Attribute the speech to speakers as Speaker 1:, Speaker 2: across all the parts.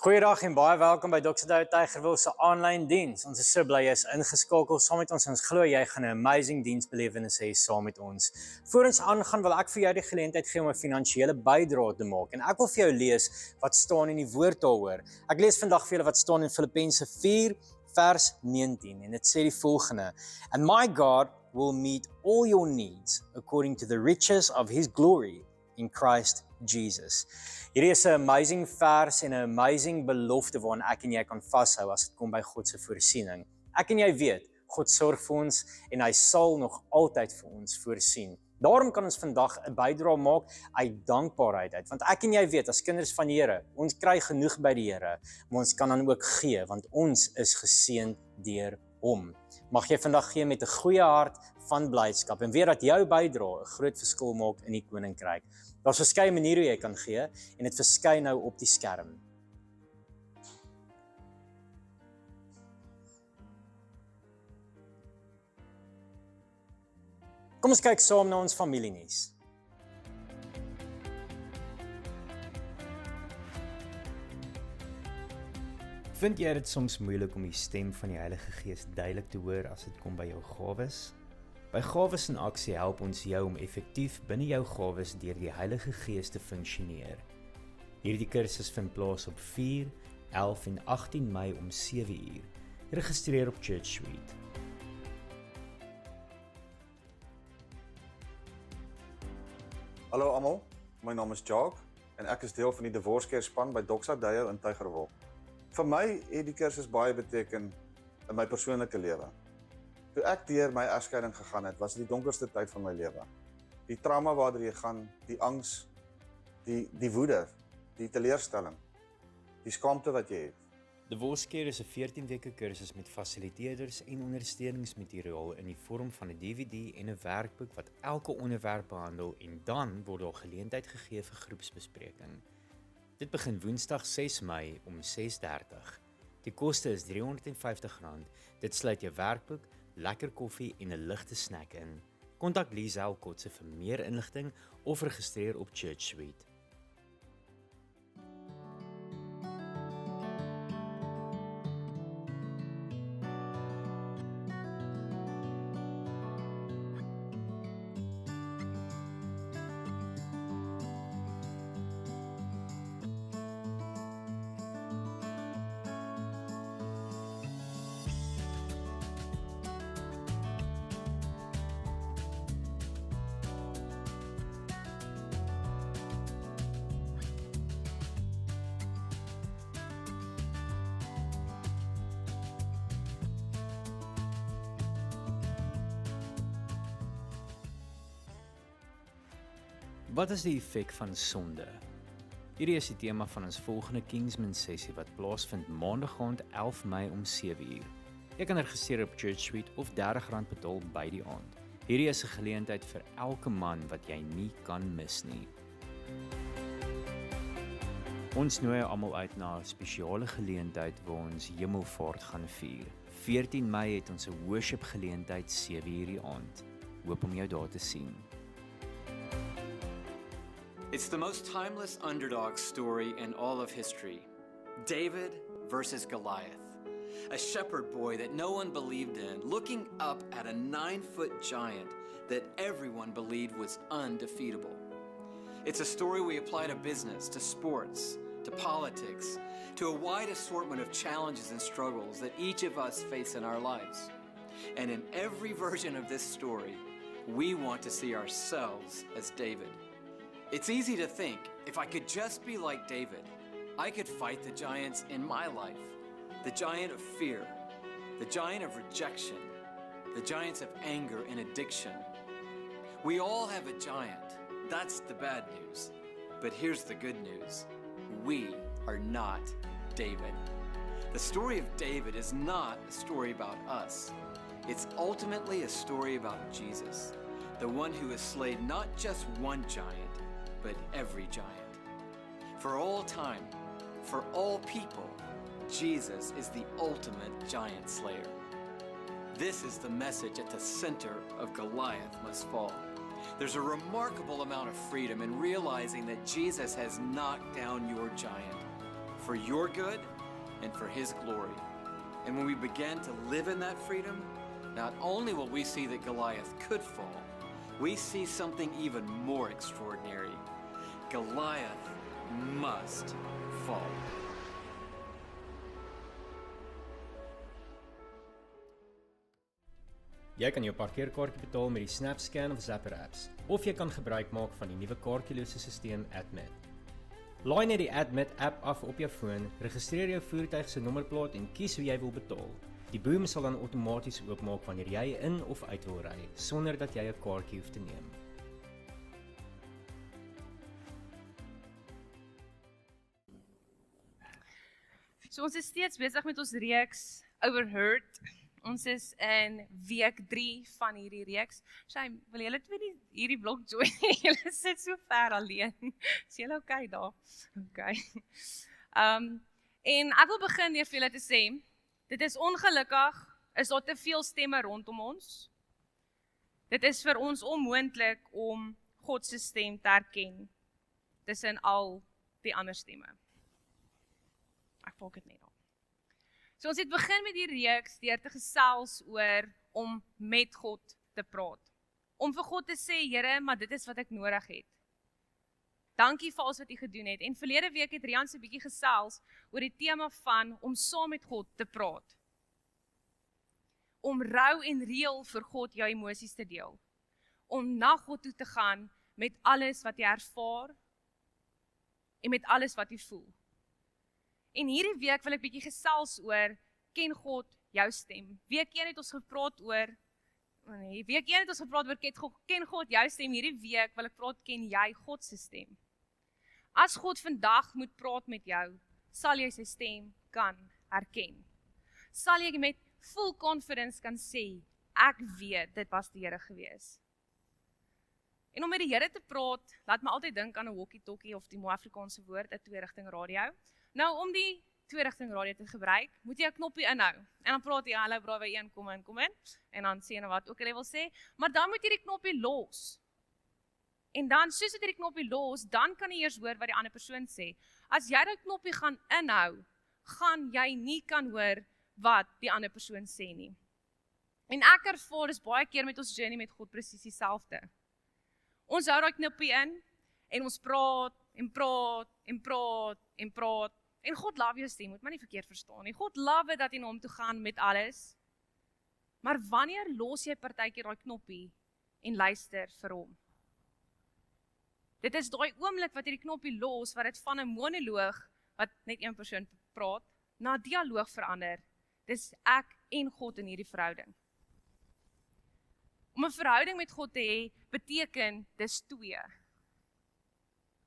Speaker 1: Goeiedag en baie welkom by Dr. Douwe Tygerwil se aanlyn diens. Ons is so bly jy is ingeskakel saam met ons. Ons glo jy gaan 'n amazing diensbelewenis hê saam met ons. Voor ons aangaan wil ek vir jou die geleentheid gee om 'n finansiële bydrae te maak en ek wil vir jou lees wat staan in die woord daaroor. Ek lees vandag vir julle wat staan in Filippense 4 vers 19 en dit sê die volgende: And my God will meet all your needs according to the riches of his glory in Christ Jesus. Hierdie is 'n amazing vers en 'n amazing belofte waaraan ek en jy kan vashou as dit kom by God se voorsiening. Ek en jy weet, God sorg vir ons en hy sal nog altyd vir ons voorsien. Daarom kan ons vandag 'n bydrae maak uit dankbaarheid uit, want ek en jy weet as kinders van die Here, ons kry genoeg by die Here, maar ons kan dan ook gee want ons is geseën deur hom. Mag jy vandag gee met 'n goeie hart van blydskap en weet dat jou bydrae 'n groot verskil maak in die koninkryk. Daar's verskeie maniere hoe jy kan gee en dit verskyn nou op die skerm. Kom ons kyk saam na ons familienuus.
Speaker 2: Vind jy dit soms moeilik om die stem van die Heilige Gees duidelik te hoor as dit kom by jou gawes? By Gawes in Aksie help ons jou om effektief binne jou gawes deur die Heilige Gees te funksioneer. Hierdie kursus vind plaas op 4, 11 en 18 Mei om 7 uur. Registreer op Church Suite.
Speaker 3: Hallo almal, my naam is Jacques en ek is deel van die Divorce Care span by Dr. Douwe in Tygerwil. Vir my het die kursus baie beteken in my persoonlike lewe. Toe ek deur my egskeiding gegaan het, was dit die donkerste tyd van my lewe. Die trauma waardeur jy gaan, die angs, die woede, die teleurstelling, die skaamte wat jy het.
Speaker 2: Divorce Care is 'n 14-weke kursus met fasiliteerders en ondersteuningsmateriaal in die vorm van 'n DVD en 'n werkboek wat elke onderwerp behandel en dan word daar geleentheid gegee vir groepsbespreking. Dit begin Woensdag 6 Mei om 6:30. Die koste is R350. Dit sluit jou werkboek, lekker koffie en 'n ligte snack in. Kontak Liesel Kotse vir meer inligting of registreer op Church Suite. Wat is die effek van sonde? Hierdie is die tema van ons volgende Kingsman sessie wat plaasvind Maandag aand 11 Mei om 7 uur. Jy kan registreer op Church Suite of R30 betaal by die aand. Hierdie is 'n geleentheid vir elke man wat jy nie kan mis nie. Ons nooi jou almal uit na 'n spesiale geleentheid waar ons Hemelvaart gaan vier. 14 Mei het ons 'n worship geleentheid 7 uur die aand. Hoop om jou daar te sien.
Speaker 4: It's the most timeless underdog story in all of history. David versus Goliath. A shepherd boy that no one believed in, looking up at a 9-foot giant that everyone believed was undefeatable. It's a story we apply to business, to sports, to politics, to a wide assortment of challenges and struggles that each of us face in our lives. And in every version of this story, we want to see ourselves as David. It's easy to think, if I could just be like David, I could fight the giants in my life. The giant of fear, the giant of rejection, the giants of anger and addiction. We all have a giant. That's the bad news. But here's the good news. We are not David. The story of David is not a story about us. It's ultimately a story about Jesus, the one who has slain not just one giant, but every giant. For all time, for all people, Jesus is the ultimate giant slayer. This is the message at the center of Goliath Must Fall. There's a remarkable amount of freedom in realizing that Jesus has knocked down your giant. for your good and for His glory. And when we begin to live in that freedom, not only will we see that Goliath could fall, we see something even more extraordinary. Goliath must fall.
Speaker 2: Jy kan jou parkeerkaartjie betaal met die SnapScan of Zapper apps, of jy kan gebruik maak van die nuwe kaartjielose stelsel Admit. Laai net die Admit app af op jou foon, registreer jou voertuig se nommerplaat en kies hoe jy wil betaal. Die boom sal dan outomaties oopmaak wanneer jy in of uit wil ry, sonder dat jy 'n kaartjie hoef te neem.
Speaker 5: So ons is steeds besig met ons reeks Overheard. Ons is in week 3 van hierdie reeks. Shame, wil julle twee nie hierdie blok join? Julle sit so ver alleen. Is julle okay daar? Okay. En ek wil begin deur vir julle te sê, dit is ongelukkig, is daar te veel stemme rondom ons. Dit is vir ons onmoontlik om God se stem te herken tussen al die ander stemme. Ek volg dit net al. So ons het begin met die reeks deur te gesels oor om met God te praat. Om vir God te sê, Here, maar dit is wat ek nodig het. Dankie vir alles wat U gedoen het. En verlede week het Rian se bietjie gesels oor die tema van om saam met God te praat. Om rou en reël vir God jou emosies te deel. Om na God toe te gaan met alles wat jy ervaar en met alles wat jy voel. En hierdie week wil ek bietjie gesels oor, ken God jou stem? Week 1 het ons gepraat oor, ken God jou stem? Hierdie week wil ek praat, ken jy God se stem? As God vandag moet praat met jou, sal jy sy stem kan herken. Sal jy met full confidence kan sê, ek weet, dit was die Here gewees. En om met die Here te praat, laat my altyd dink aan 'n walkie-talkie of die mooi Afrikaanse woord, 'n twee-rigting radio. Nou, om die twee-rigting radio te gebruik, moet jy 'n knoppie inhou. En dan praat jy, hallo brawe 1, kom in. En dan sê jy wat ook al jy wil sê, maar dan moet jy die knoppie los. En dan, soos jy die knoppie los, dan kan jy eers hoor wat die ander persoon sê. As jy die knoppie gaan inhou, gaan jy nie kan hoor wat die ander persoon sê nie. En ek ervaar is baie keer met ons journey met God presies dieselfde. Ons hou daai knoppie in, en ons praat, en praat, en praat, en praat, en God love jou stem, moet maar nie verkeerd verstaan nie. God love dat jy na hom toe gaan met alles, maar wanneer los jy partykeer daai knoppie, en luister vir hom? Dit is daai oomblik wat jy die knoppie los, wat dit van 'n monoloog, wat net een persoon praat, na dialoog verander. Dis ek en God in hierdie verhouding. Om 'n verhouding met God te hê, beteken dis twee.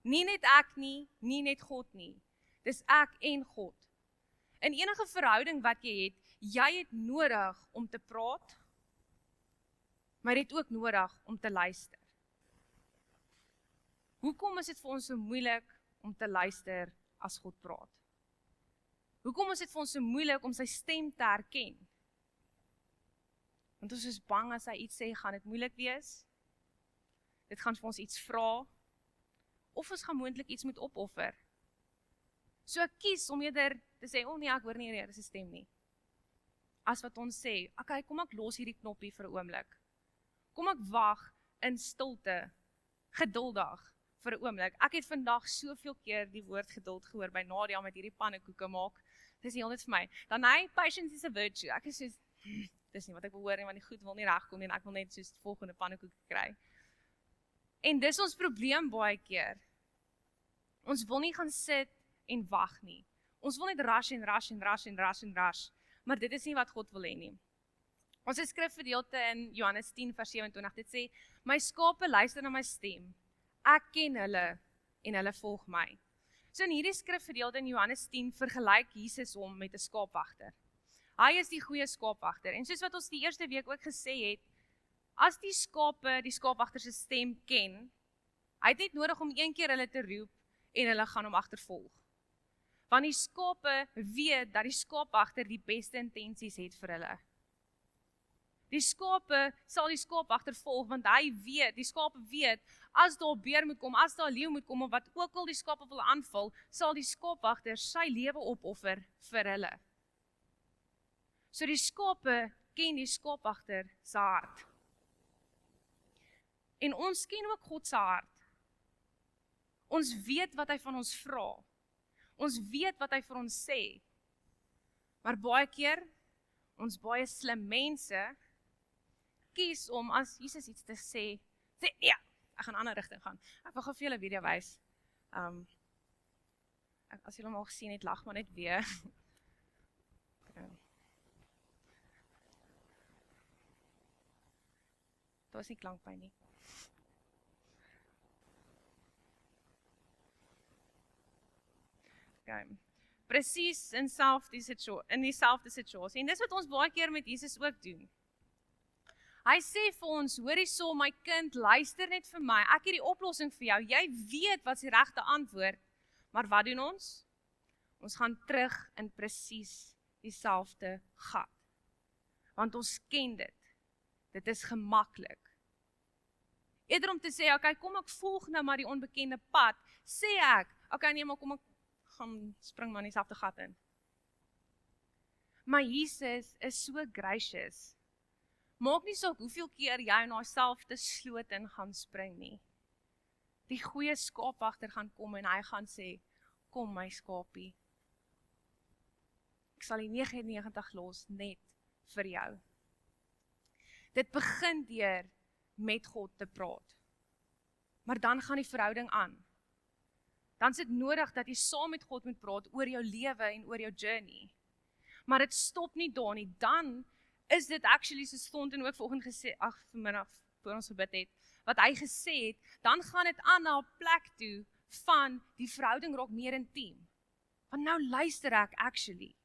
Speaker 5: Nie net ek nie, nie net God nie. Dis ek en God. In enige verhouding wat jy het nodig om te praat, maar jy het ook nodig om te luister. Hoekom is dit vir ons so moeilik om te luister as God praat? Hoekom is dit vir ons so moeilik om sy stem te herken? Want ons is bang as hy iets sê, gaan dit moeilik wees. Dit gaan vir ons iets vra, of ons gaan moontlik iets moet opoffer. So ek kies om eerder te sê, nee, ek hoor nie die Here se stem nie. As wat ons sê, okay, kom ek los hierdie knoppie vir 'n oomblik. Kom ek wag in stilte, geduldig vir 'n oomblik. Ek het vandag soveel keer die woord geduld gehoor by Nadia met hierdie pannekoeke maak. Dis die hele tyd vir my. Dan patience is a virtue. Ek is soos, dis nie wat ek wil hoor nie, want die goed wil nie regkom nie en ek wil net soos die volgende pannekoeke kry. En dis ons probleem baie keer. Ons wil nie gaan sit en wag nie. Ons wil net rush, maar dit is nie wat God wil hê nie. Ons het skrifgedeelte in Johannes 10 vers 27, dit sê, my skape luister na my stem, ek ken hulle en hulle volg my. So in hierdie skrifgedeelte in Johannes 10 vergelyk Jesus hom met 'n skaapwagter. Hy is die goeie skaapwagter, en soos wat ons die eerste week ook gesê het, as die skape die skaapwagter se stem ken, hy het net nodig om een keer hulle te roep en hulle gaan hom agtervolg. Want die skape weet dat die skaapwagter die beste intensies het vir hulle. Die skape sal die skaap agtervolg, want hy weet, die skape weet, as daar 'n beer moet kom, as daar 'n leeu moet kom, of wat ook al die skape wil aanval, sal die skaapwagter sy lewe opoffer vir hulle. So die skape ken die skaapwagter se hart. En ons ken ook God se hart. Ons weet wat hy van ons vra. Ons weet wat hy vir ons sê. Maar baie keer, ons baie slim mense, kies om as Jesus iets te sê, nee, ek gaan 'n ander rigting gaan. Ek wil gou vir julle 'n video wys. As julle hom al gesien het, lag maar net weer. Daar is nie klank by nie. Okay. Presies in dieselfde situasie. En dis wat ons baie keer met Jesus ook doen. Hy sê vir ons, hoor hierso my kind, luister net vir my. Ek het die oplossing vir jou. Jy weet wat die regte antwoord. Maar wat doen ons? Ons gaan terug in presies dieselfde gat. Want ons ken dit. Dit is gemaklik. Eerder om te sê, okay, kom ek volg nou maar die onbekende pad, sê ek, okay, nee, maar kom ek gaan spring maar in dieselfde gat in. Maar Jesus is so gracious. Maak nie saak hoeveel keer jy in dieselfde sloot in gaan spring nie. Die goeie skaapwagter gaan kom en hy gaan sê, kom my skapie. Ek sal die 99 los net vir jou. Dit begin deur met God te praat. Maar dan gaan die verhouding aan. Dan is dit nodig dat jy saam met God moet praat oor jou lewe en oor jou journey. Maar dit stop nie daar nie. Dan is dit actually so stond en ook vanoggend gesê, vanmiddag voor ons gebid het, wat hy gesê het, dan gaan dit aan na 'n plek toe van die verhouding raak meer intiem. Want nou luister ek actually.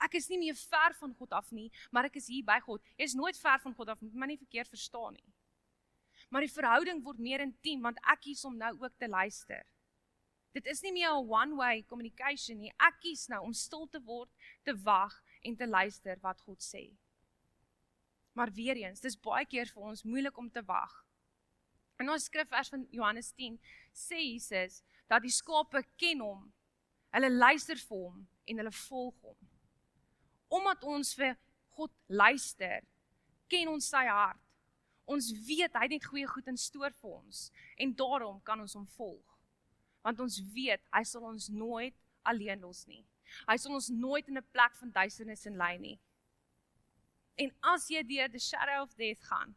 Speaker 5: Ek is nie meer ver van God af nie, maar ek is hier by God. Jy is nooit ver van God af, moet my nie verkeerd verstaan nie. Maar die verhouding word meer intiem, want ek kies om nou ook te luister. Dit is nie meer 'n one-way communication nie. Ek kies nou om stil te word, te wag en te luister wat God sê. Maar weer eens, dis baie keer vir ons moeilik om te wag. In ons skrifvers van Johannes 10 sê Jesus dat die skape ken hom, hulle luister vir hom en hulle volg hom. Omdat ons vir God luister, ken ons sy hart. Ons weet hy het net goeie goed in store vir ons en daarom kan ons hom volg. Want ons weet hy sal ons nooit alleen los nie. Hy sal ons nooit in 'n plek van duisternis en lei nie. En as jy deur the shadow of death gaan,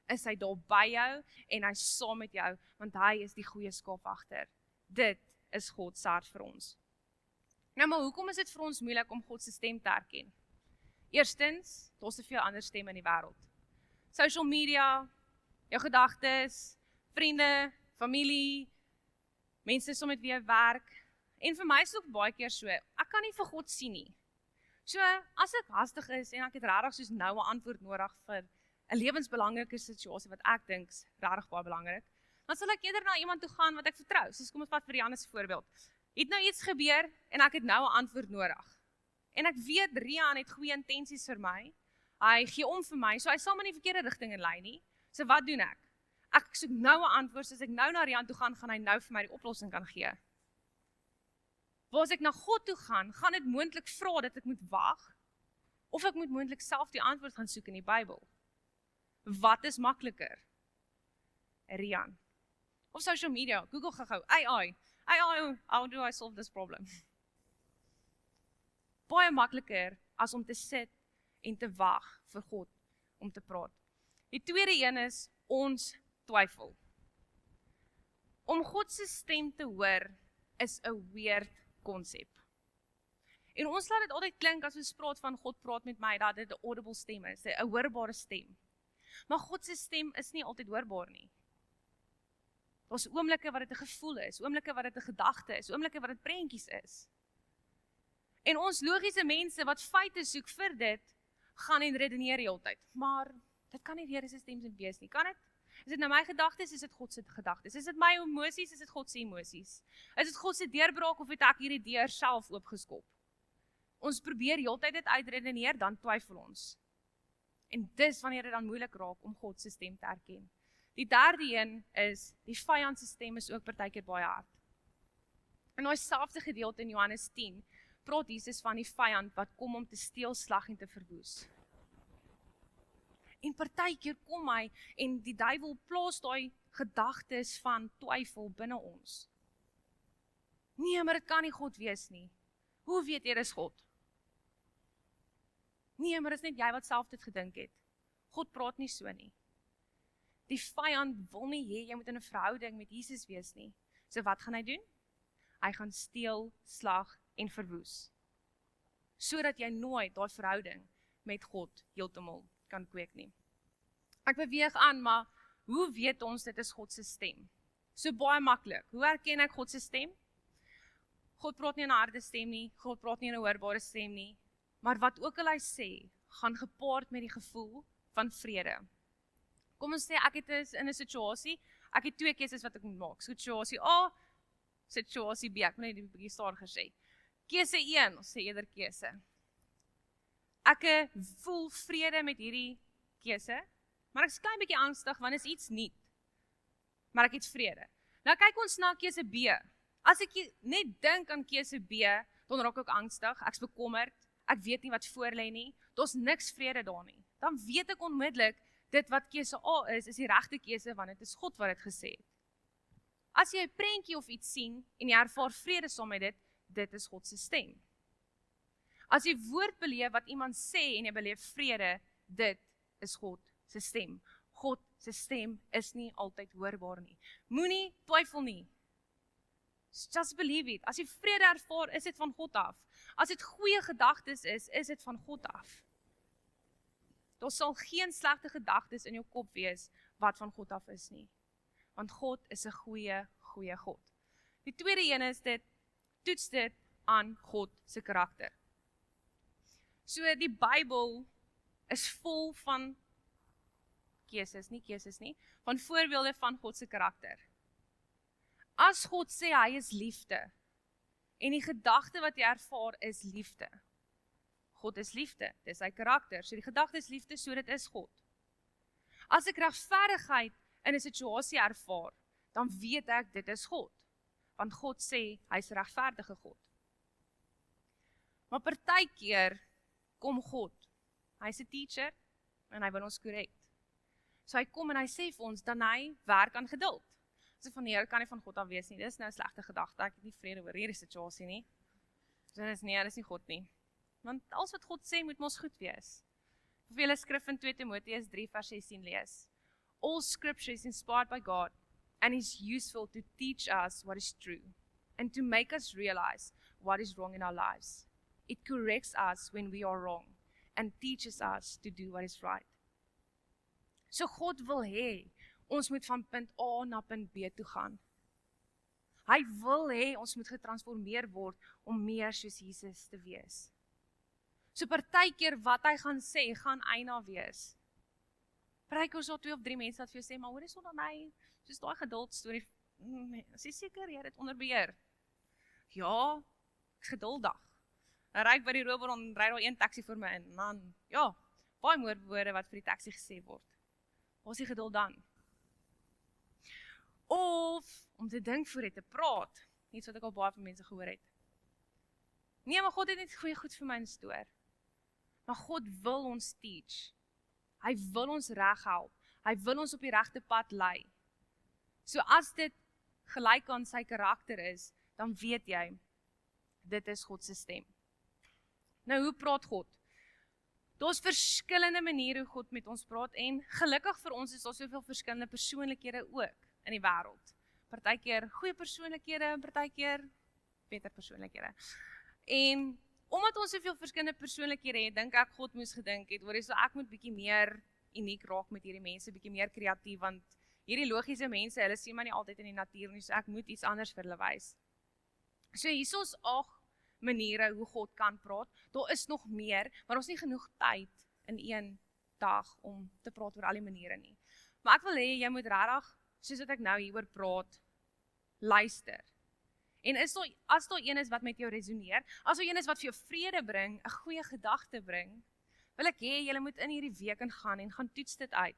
Speaker 5: is hy daar by jou en hy saam met jou, want hy is die goeie skaapwagter. Dit is God se hart vir ons. Nou maar hoekom is dit vir ons moeilik om God se stem te herken? Eerstens, daar's te veel ander stemme in die wêreld. Social media, jou gedagtes, vriende, familie, mense saam met wie jy werk. En vir my is dit ook baie keer so, ek kan nie vir God sien nie. So, as ek hastig is en ek het regtig soos nou 'n antwoord nodig vir 'n lewensbelangrike situasie wat ek dink is regtig baie belangrik, dan sal ek eerder na iemand toe gaan wat ek vertrou. Soos kom ons vat vir Rian as voorbeeld. Het nou iets gebeur en ek het nou 'n antwoord nodig. En ek weet Rian het goeie intensies vir my. Hy gee om vir my, so hy sal my nie verkeerde rigting inlei nie. So wat doen ek? Ek soek nou 'n antwoord, so as ek nou na Rian toe gaan hy nou vir my die oplossing kan gee. Waar as ek na God toe gaan dit moontlik vra dat ek moet wag, of ek moet moontlik self die antwoord gaan soek in die Bybel. Wat is makliker? Rian. Of social media, Google gou-gou, AI, how do I solve this problem? Baie makliker as om te sit en te wag vir God om te praat. Die tweede een is ons twyfel. Om God se stem te hoor is 'n weird konsep. En ons laat dit altyd klink as ons praat van God praat met my, dat dit 'n audible stem is, 'n hoorbare stem. Maar God se stem is nie altyd hoorbaar nie. Daar's oomblikke wat dit 'n gevoel is, oomblikke wat dit 'n gedagte is, oomblikke wat dit prentjies is. En ons logiese mense wat feite soek vir dit, gaan en redeneer die hele tyd. Maar dit kan nie die Here se stem wees nie, kan dit? Is dit nou my gedagtes, is dit God se gedagtes? Is dit my emosies, is dit God se emosies? Is dit God se deurbraak of het ek hierdie deur self oopgeskop? Ons probeer heeltyd dit uitredeneer, dan twyfel ons. En dis wanneer dit dan moeilik raak om God se stem te erken. Die derde een is, die vyand se stem is ook partykeer baie hard. In daai selfde gedeelte in Johannes 10, praat Jesus van die vyand wat kom om te steel, slag en te verwoes. En partykeer kom hy en die duiwel plaas daai gedagtes van twyfel binne ons. Nee, maar dit kan nie God wees nie. Hoe weet jy dis God? Nee, maar dis net jy wat self dit gedink het. God praat nie so nie. Die vyand wil nie hê jy moet in 'n verhouding met Jesus wees nie. So wat gaan hy doen? Hy gaan steel, slag en verwoes. Sodat jy nooit daai verhouding met God heeltemal kan kweek nie. Ek beweeg aan, maar hoe weet ons dit is God se stem? So baie maklik. Hoe herken ek God se stem? God praat nie in 'n harde stem nie, God praat nie in 'n hoorbare stem nie, maar wat ook al hy sê, gaan gepaard met die gevoel van vrede. Kom ons sê ek het in 'n situasie, ek het twee keuses wat ek moet maak. Situasie A, situasie B. Ek moet net 'n bietjie stadiger sê. Keuse 1, ons sê eerder keuse. Ek voel vrede met hierdie keuse, maar ek is klein bietjie angstig want is iets nuut. Maar ek het vrede. Nou kyk ons na keuse B. As ek net dink aan keuse B, dan raak ek angstig, ek's bekommerd, ek weet nie wat voor lê nie, daar's niks vrede daar nie. Dan weet ek onmiddellik, dit wat keuse A is die regte keuse, want dit is God wat dit gesê het. As jy 'n prentjie of iets sien, en jy ervaar vrede saam met dit is God se stem. As jy woord beleef wat iemand sê, en jy beleef vrede, dit is God se stem. God se stem is nie altyd hoorbaar nie. Moenie twyfel nie. Just believe it. As jy vrede ervaar, is dit van God af. As dit goeie gedagtes is dit van God af. Daar sal geen slegte gedagtes in jou kop wees wat van God af is nie. Want God is 'n goeie God. Die tweede een is toets dit aan God se karakter. So die Bybel is vol van keuses nie, van voorbeelde van God se karakter. As God sê hy is liefde, en die gedagte wat jy ervaar is liefde. God is liefde, dis sy karakter, so die gedagte is liefde, so dit is God. As ek regverdigheid in 'n situasie ervaar, dan weet ek dit is God, want God sê hy's 'n regverdige God. Maar partykeer kom God, hy's 'n teacher, en hy wil ons korrek. So hy kom en hy sê vir ons, dan hy werk aan geduld. So van nee, kan nie van God af wees nie, dis nou 'n slegte gedagte, ek het nie vrede oor hierdie situasie nie. So dis nie God nie. Want alles wat God sê, moet mos goed wees. Of jy skrif in 2 Timoteus 3 vers 16 lees. All scripture is inspired by God and is useful to teach us what is true and to make us realize what is wrong in our lives. It corrects us when we are wrong and teaches us to do what is right. So God wil hê, ons moet van punt A na punt B toe gaan. Hy wil hê, ons moet getransformeer word om meer soos Jesus te wees. So partykeer wat hy gaan sê, gaan eina wees. Partykeer sal 2 of 3 mense wat vir jou sê, maar hoor eens dan hy, soos daai geduld storie, is jy seker, jy het dit onder beheer? Ja, ek is geduldig. Dan ry ek by die robot en ry daar een taxi vir my in, en dan, ja, baie woorde wat vir die taxi gesê word. Waar is die geduld dan? Of, om te dink voor dit te praat, iets wat ek al baie van mense gehoor het. Nee, maar God het net goeie goed vir my instoor. Maar God wil ons teach. Hy wil ons reg help. Hy wil ons op die regte pad lei. So as dit gelyk aan sy karakter is, dan weet jy, dit is God se stem. Nou, hoe praat God? Daar's verskillende maniere hoe God met ons praat, en gelukkig vir ons is daar soveel verskillende persoonlikhede ook in die wêreld. Partykeer goeie persoonlikhede, partykeer beter persoonlikhede. En omdat ons soveel verskillende persoonlikhede het, dink ek God moes gedink het, hoor, so ek moet bietjie meer uniek raak met hierdie mense, bietjie meer kreatief, want hierdie logiese mense, hulle sien maar nie altyd in die natuur nie, so ek moet iets anders vir hulle wys. So hier is ons 8 maniere hoe God kan praat. Daar is nog meer, maar ons het nie genoeg tyd in een dag om te praat oor al die maniere nie. Maar ek wil hê jy moet regtig, soos wat ek nou hieroor praat, luister. En as daar een is wat met jou resoneer, as daar een is wat vir jou vrede bring, 'n goeie gedagte bring, wil ek hê julle moet in hierdie week ingaan en gaan toets dit uit.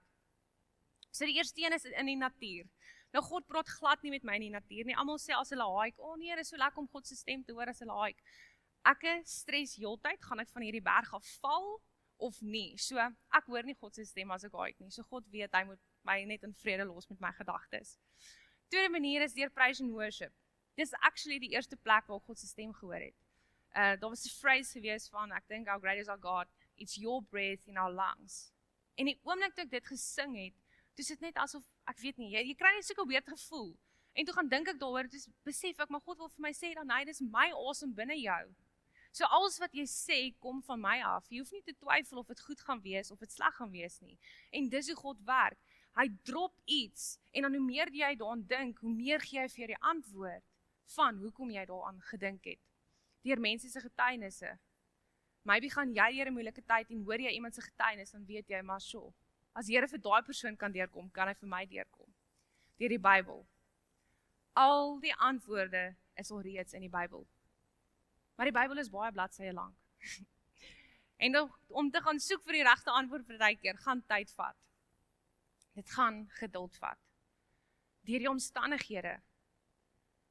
Speaker 5: So die eerste een is in die natuur. Nou God praat glad nie met my in die natuur nie. Almal sê as hulle hike, nee, dis so lekker om God se stem te hoor as hulle hike. Ek stres heeltyd, gaan ek van hierdie berg af val of nie? So ek hoor nie God se stem as ek hike nie. So God weet hy moet my net in vrede los met my gedagtes. Tweede manier is deur praise and worship. Dis actually die eerste plek waar ek God se stem gehoor het. Daar was 'n phrase gewees van, ek dink, how great is our God, it's your breath in our lungs. En die oomblik toe ek dit gesing het, toe sit net asof, ek weet nie, jy kry net soeke weird gevoel. En toe gaan dink ek daaroor, toe besef ek, maar God wil vir my sê, dan hy, dis my asem binne jou. So alles wat jy sê, kom van my af. Jy hoef nie te twyfel of dit goed gaan wees, of dit sleg gaan wees nie. En dis hoe God werk. Hy drop iets, en dan hoe meer jy daaraan dink, hoe meer gee hy vir die antwoord van hoekom jy daaraan gedink het. Deur mense se getuienisse. Maybe gaan jy deur 'n moeilike tyd en hoor jy iemand se getuienis, dan weet jy, maar so, as Here vir daai persoon kan deurkom, kan hy vir my deurkom. Deur die Bybel. Al die antwoorde is al reeds in die Bybel. Maar die Bybel is baie bladsye lank. En om te gaan soek vir die regte antwoord vir daai keer, gaan tyd vat. Dit gaan geduld vat. Deur die omstandighede.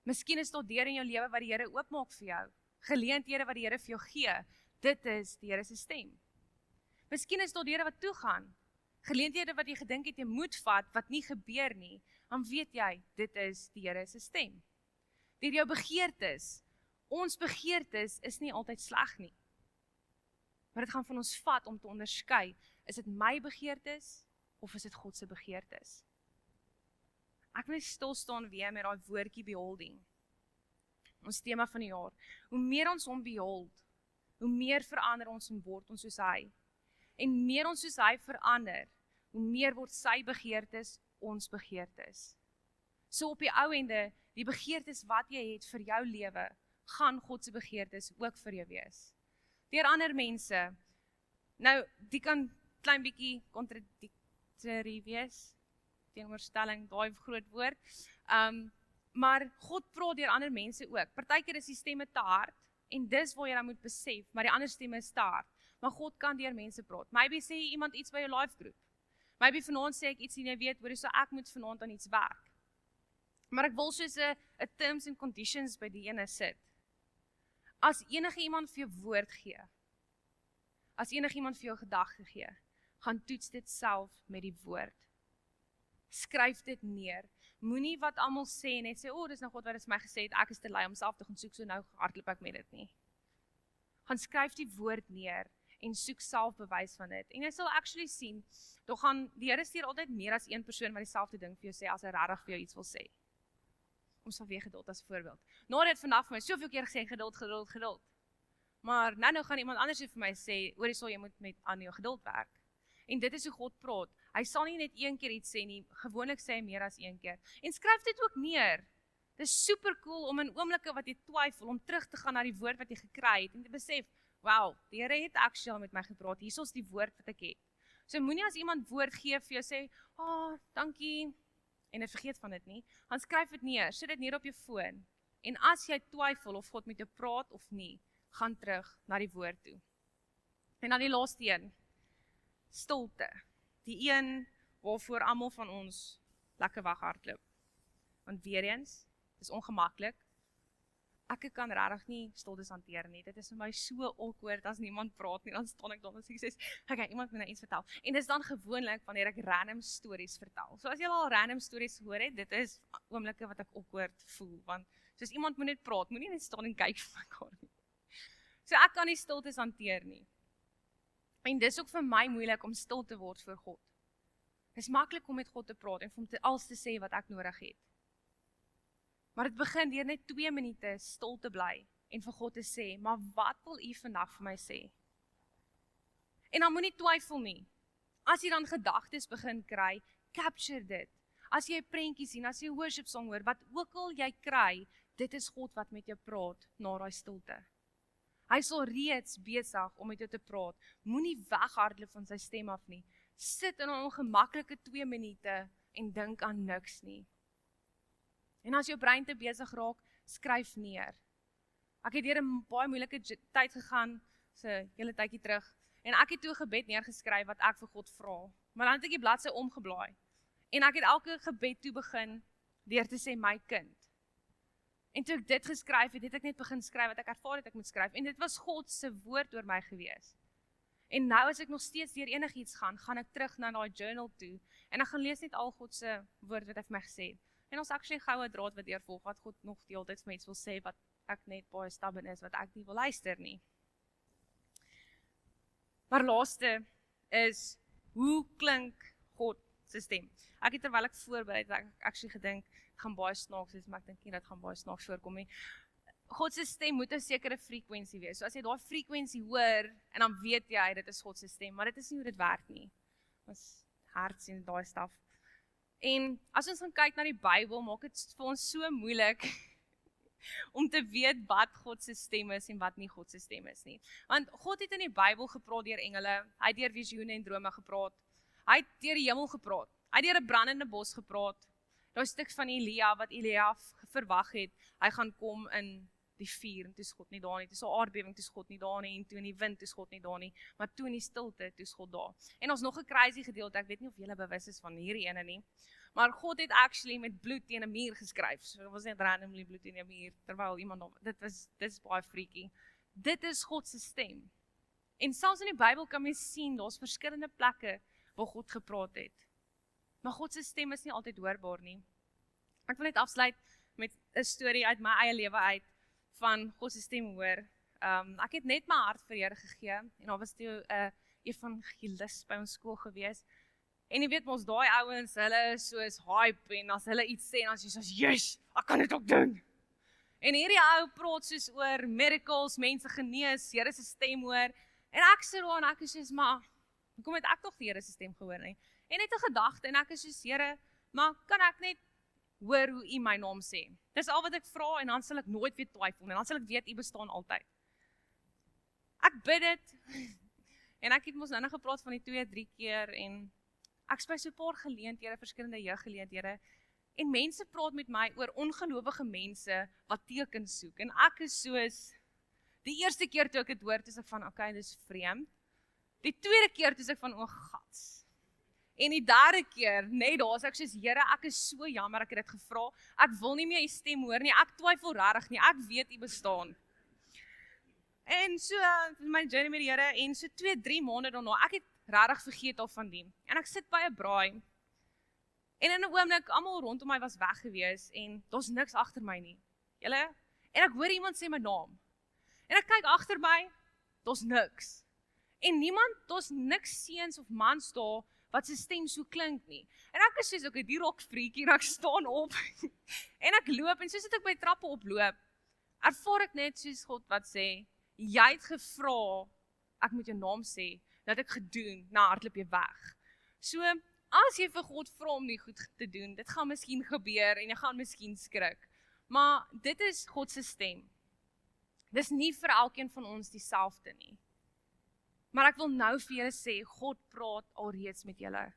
Speaker 5: Miskien is daar deur in jou lewe wat die Here oopmaak vir jou. Geleenthede wat die Here vir jou gee. Dit is die Here se stem. Miskien is daar deure wat toegaan. Geleenthede wat jy gedink het jy moet vat, wat nie gebeur nie. Dan weet jy, dit is die Here se stem. Deur jou begeertes. Ons begeertes is nie altyd sleg nie. Maar dit gaan van ons vat om te onderskei, is dit my begeertes of is dit God se begeertes? Ek wil stil staan weer met daai woordjie beholding. Ons tema van die jaar. Hoe meer ons hom behold, hoe meer verander ons en word ons soos hy. En meer ons soos hy verander, hoe meer word sy begeertes ons begeertes. So op die ou ende, die begeertes wat jy het vir jou lewe, gaan God se begeertes ook vir jou wees. Deur ander mense, nou, die kan klein bietjie kontradiktorie wees, teenoorstelling, daai groot woord, maar God praat deur ander mense ook. Partykeer is die stemme te hard, en dis waar jy dan moet besef, maar die ander stemme is te hard. Maar God kan deur mense praat. Maybe sê iemand iets by jou life group. Maybe vanaand sê ek iets en jy weet, hoor, so ek moet vanaand aan iets werk. Maar ek wil soos 'n terms and conditions by die ene sit. As enige iemand vir jou woord gee, as enige iemand vir jou gedagte gee, gaan toets dit self met die woord. Skryf dit neer. Moenie wat almal sê net sê, dis nou God wat dit vir my gesê het, ek is te lui om self te gaan soek, so nou hardloop ek met dit nie. Gaan skryf die woord neer en soek self bewys van dit. En jy sal actually sien, die Here stuur altyd meer as een persoon wat dieselfde ding vir jou sê, as hy regtig vir jou iets wil sê. Ons sal weer geduld as 'n voorbeeld. Nou het vandag vir my soveel keer gesê, geduld. Maar nou gaan iemand anders vir my sê, hoorie, jy moet met aan jou geduld werk. En dit is hoe God praat. Hy sal nie net een keer iets sê nie, gewoonlik sê hy meer as een keer. En skryf dit ook neer. Dit is super cool om in oomblikke wat jy twyfel, om terug te gaan na die woord wat jy gekry het, en te besef, wow, die Here het actually met my gepraat, hier is die woord wat ek het. So moenie as iemand woord gee vir jou sê, dankie, en jy vergeet van dit nie, dan skryf dit neer, sit dit neer op jou foon, en as jy twyfel of God met jou praat of nie, gaan terug na die woord toe. En dan die laaste een, stilte. Die een waarvoor almal van ons lekker wag hardloop. Want weer eens, dis ongemaklik. Ek kan regtig nie stiltes hanteer nie. Dit is vir my so awkward as niemand praat nie. Dan staan ek daar en sê, okay, iemand moet nou iets vertel. En dis dan gewoonlik wanneer ek random stories vertel. So as jy al random stories gehoor het, dit is oomblikke wat ek awkward voel. Want soos iemand moet net praat, moenie net staan en kyk vir mekaar nie. So ek kan nie stiltes hanteer nie. En dis ook vir my moeilik om stil te word voor God. Dis maklik om met God te praat en vir hom alles te sê wat ek nodig het. Maar dit begin deur net 2 minute stil te bly en vir God te sê, maar wat wil U vandag vir my sê? En dan moenie twyfel nie. As jy dan gedagtes begin kry, capture dit. As jy 'n prentjie sien, as jy 'n worship song hoor, wat ook al jy kry, dit is God wat met jou praat na daai stilte. Hy is al reeds besig om met jou te praat. Moenie weghardloop van sy stem af nie. Sit in 'n ongemaklike 2 minute en dink aan niks nie. En as jou brein te besig raak, skryf neer. Ek het deur 'n baie moeilike tyd gegaan, so hele tydjie terug, En ek het toe 'n gebed neergeskryf wat ek vir God vra. Maar dan het ek die bladsy omgeblaai. En ek het elke gebed toe begin deur te sê my kind. En toe ek dit geskryf het ek net begin skryf wat ek ervaar het ek moet skryf. En dit was God se woord oor my gewees. En nou as ek nog steeds deur enigiets gaan ek terug na daai journal toe en ek gaan lees net al God se woord wat hy vir my gesê het. En ons actually goue draad wat deurvolg wat God nog die hele tyd vir mense wil sê wat ek net baie stubborn is wat ek nie wil luister nie. Maar laaste is hoe klink God se stem? Ek het terwyl ek voorberei het ek actually gedink gaan baie snaaks wees, maar ek dink nie dat gaan baie snaaks voorkom nie. God se stem moet 'n sekere frekwensie wees. So as jy daai frekwensie hoor en dan weet jy dit is God se stem, maar dit is nie hoe dit werk nie. Ons hart sien daai staf. En as ons gaan kyk na die Bybel, maak dit vir ons so moeilik om te weet wat God se stem is en wat nie God se stem is nie. Want God het in die Bybel gepraat deur engele, hy het deur visioene en drome gepraat. Hy het deur die hemel gepraat. Hy het deur 'n brandende bos gepraat. Daai stuk van Elia wat Elia verwag het, hy gaan kom in die vuur en toe is God nie daar nie. Toe is 'n aardbewing, toe is God nie daar nie en toe in die wind toe is God nie daar nie, maar toe in die stilte toe is God daar. En ons nog 'n crazy gedeelte, ek weet nie of julle bewus is van hierdie ene nie, maar God het actually met bloed teen 'n muur geskryf. So dit was net randomly bloed teen 'n muur terwyl iemand dis baie freaky. Dit is God se stem. En selfs in die Bybel kan mens sien daar's verskillende plekke waar God gepraat het. Maar God se stem is nie altyd hoorbaar nie. Ek wil net afsluit met 'n storie uit my eie lewe uit van God se stem hoor. Ek het net my hart vir die Here gegee en daar was toe 'n evangelis by ons skool gewees. En jy weet mos daai ouens, hulle is soos hype en as hulle iets sê dan is jy soos yes, ek kan dit ook doen. En hierdie ou praat soos oor miracles, mense genees, Here se stem hoor. En ek sit daar en ek is soos maar hoekom het ek tog die Here se stem gehoor nie? En net 'n gedagte en ek is soos Here, maar kan ek net hoor hoe U my naam sê? Dis al wat ek vra en dan sal ek nooit weer twyfel en dan sal ek weet U bestaan altyd. Ek bid dit en ek het mos nou gepraat van die 2-3 keer en ek spy so 'n paar geleenthede, verskillende jeuggeleenthede en mense praat met my oor ongelowige mense wat tekens soek en ek is soos die eerste keer toe ek dit hoor, toe ek van okay, dis vreemd. Die tweede keer toe ek van o gats. En die derde keer, net daar's ek soos Here, ek is so jammer ek het dit gevra. Ek wil nie meer U stem hoor nie. Ek twyfel regtig nie. Ek weet U bestaan. En so my journey met die Here en so 2-3 maande daarna, ek het regtig vergeet al van die. En ek sit by 'n braai. En in 'n oomblik almal rondom my was weg gewees en daar's niks agter my nie. Julle? En ek hoor iemand sê my naam. En ek kyk agter my, daar's niks. En daar's niks seuns of mans daar wat sy stem so klink nie. En ek is soos okay, die rock freakie en ek staan op. En ek loop en soos ek by trappe oploop, ervaar ek net soos God wat sê, jy het gevra, ek moet jou naam sê, dat ek gedoen, nou hardloop jy weg. So, as jy vir God vra om nie goed te doen, dit gaan miskien gebeur en jy gaan miskien skrik. Maar dit is God se stem. Dis nie vir elkeen van ons dieselfde nie. Maar ek wil nou vir julle sê, God praat alreeds met julle.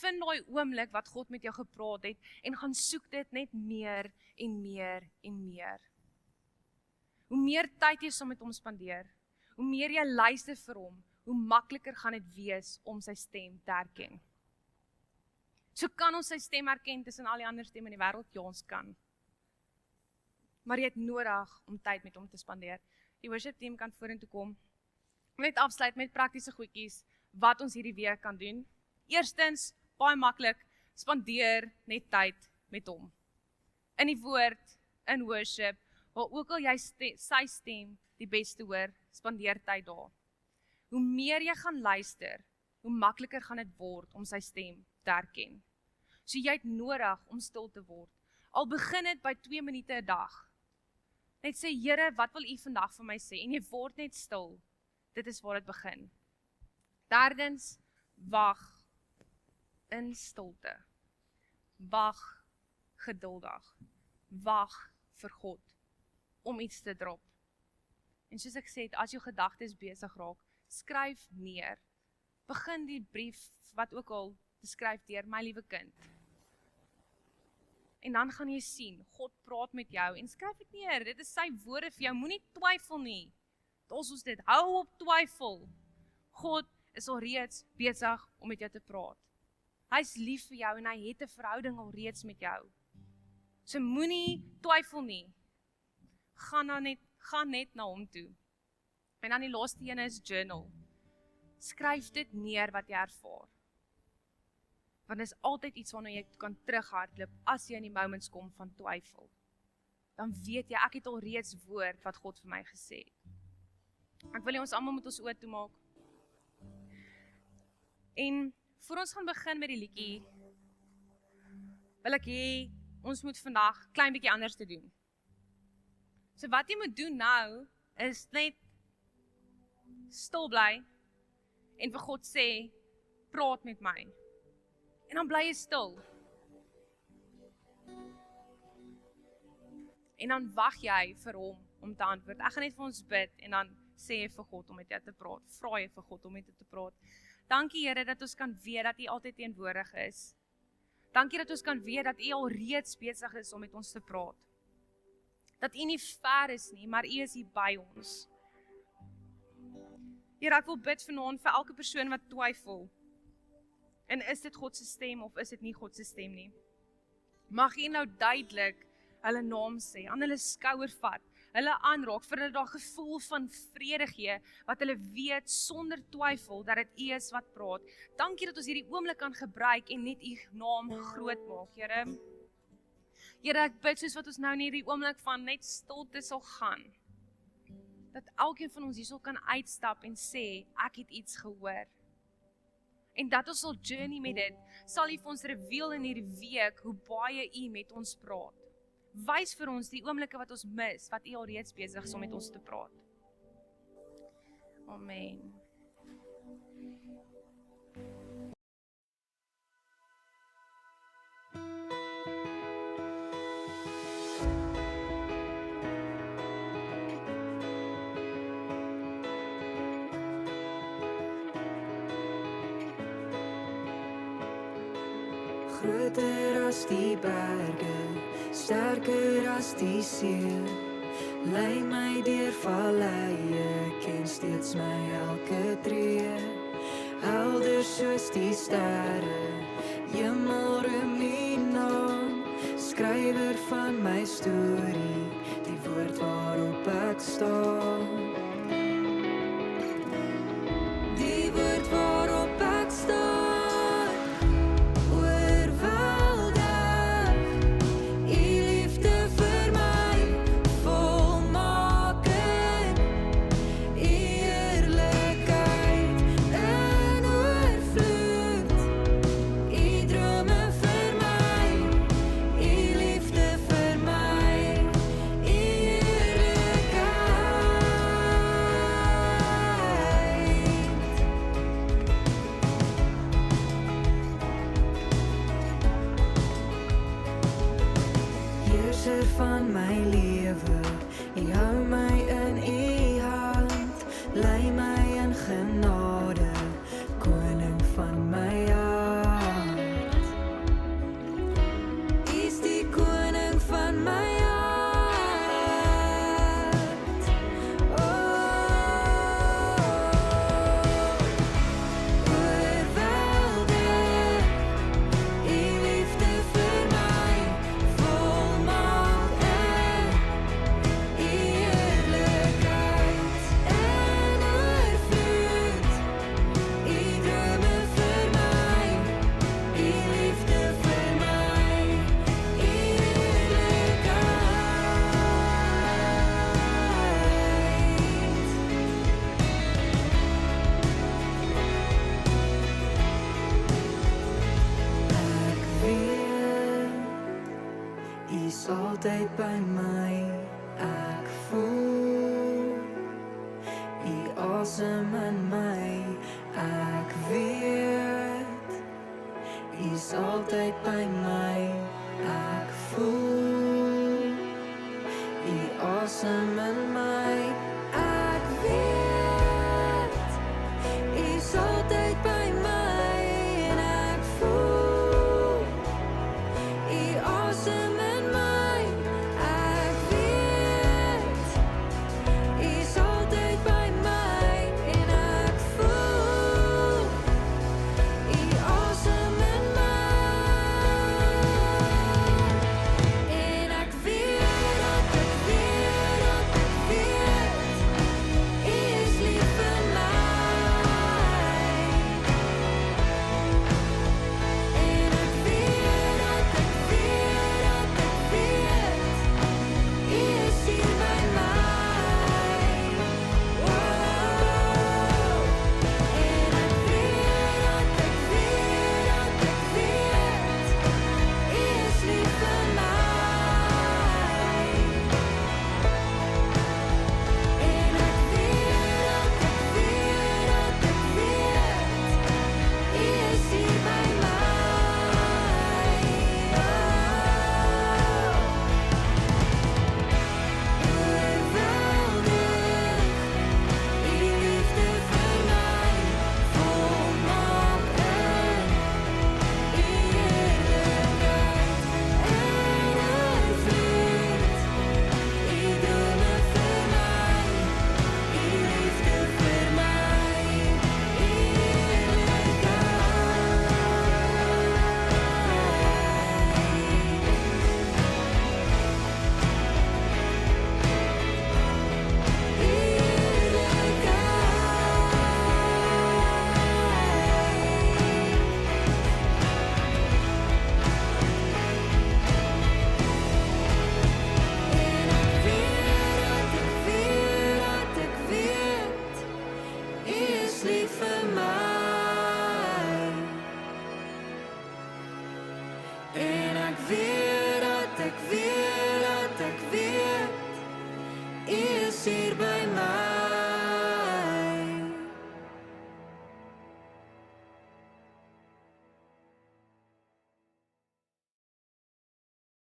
Speaker 5: Vind daai oomblik wat God met jou gepraat het en gaan soek dit net meer en meer en meer. Hoe meer tyd jy saam met hom spandeer, hoe meer jy luister vir hom, hoe makliker gaan dit wees om sy stem te herken. So kan ons sy stem herken tussen al die ander stemme in die wêreld? Ja, ons kan. Maar jy het nodig om tyd met hom te spandeer. Die worship team kan vorentoe kom. Net afsluit met praktiese goedjies wat ons hierdie week kan doen. Eerstens, baie maklik, spandeer net tyd met hom. In die woord, in worship, waar ook al jy sy stem die beste hoor, spandeer tyd daar. Hoe meer jy gaan luister, hoe makliker gaan dit word om sy stem te herken. So jy het nodig om stil te word. Al begin dit by 2 minute 'n dag. Net sê, Here, wat wil U vandag vir my sê? En jy word net stil. Dit is waar dit begin. Derdens, wag in stilte. Wag geduldig. Wag vir God om iets te drop. En soos ek sê, as jou gedagtes besig raak, skryf neer. Begin die brief, wat ook al, te skryf deur my liewe kind. En dan gaan jy sien, God praat met jou en skryf dit neer. Dit is sy woorde vir jou. Moenie twyfel nie. Los ons dit, hou op twyfel. God is alreeds besig om met jou te praat. Hy's lief vir jou en hy het 'n verhouding alreeds met jou. So moenie twyfel nie. Gaan net na hom toe. En dan die laaste een is journal. Skryf dit neer wat jy ervaar. Want dit is altyd iets waarna jy kan terughardloop as jy in die moments kom van twyfel. Dan weet jy, ek het alreeds woord wat God vir my gesê het. Ek wil ons almal met ons oë toemaak. En voor ons gaan begin met die liedjie, wil ek hê ons moet vandag klein bietjie anders te doen. So wat jy moet doen nou, is net stil bly en vir God sê, praat met my. En dan bly jy stil. En dan wag jy vir hom om te antwoord. Ek gaan net vir ons bid en dan sê jy vir God om met jou te praat. Vra jy vir God om met jou te praat. Dankie Here dat ons kan weet dat U altyd teenwoordig is. Dankie dat ons kan weet dat U alreeds besig is om met ons te praat. Dat U nie ver is nie, maar U is hier by ons. Here, ek wil bid vanaand vir elke persoon wat twyfel. En is dit God se stem of is dit nie God se stem nie? Mag U nou duidelik hulle naam sê, aan hulle skouer vat, hulle aanraak, vir hulle daar gevoel van vrede gee, wat hulle weet sonder twyfel dat dit U is wat praat. Dankie dat ons hierdie oomblik kan gebruik en net U naam groot maak, Here. Here, ek bid soos wat ons nou in hierdie oomblik van net stilte sal gaan, dat elkeen van ons hierso kan uitstap en sê, ek het iets gehoor. En dat ons sal journey met dit, sal U vir ons reveal in hierdie week, hoe baie U met ons praat. Wys vir ons die oomblikke wat ons mis, wat U alreeds besig is om met ons te praat. Amen.
Speaker 6: Groter as die berge, sterker as die see, lei my deur valleie, ken steeds my elke tree, helder soos die sterre, hemelruim U naam, skrywer van my storie, die woord waarop ek staan. Die woord waarop ek staan. Van my lewe, U hou my in U hand, lei my in genade, koning van my hart. U is die koning van my hart. Oorweldig, U liefde vir my, volmaak. Altyd by my, ek voel U asem in my, ek weet U's altyd by my, ek voel U asem in my, ek weet U's altyd by my en ek voel U asem in my. U's altyd by ek weet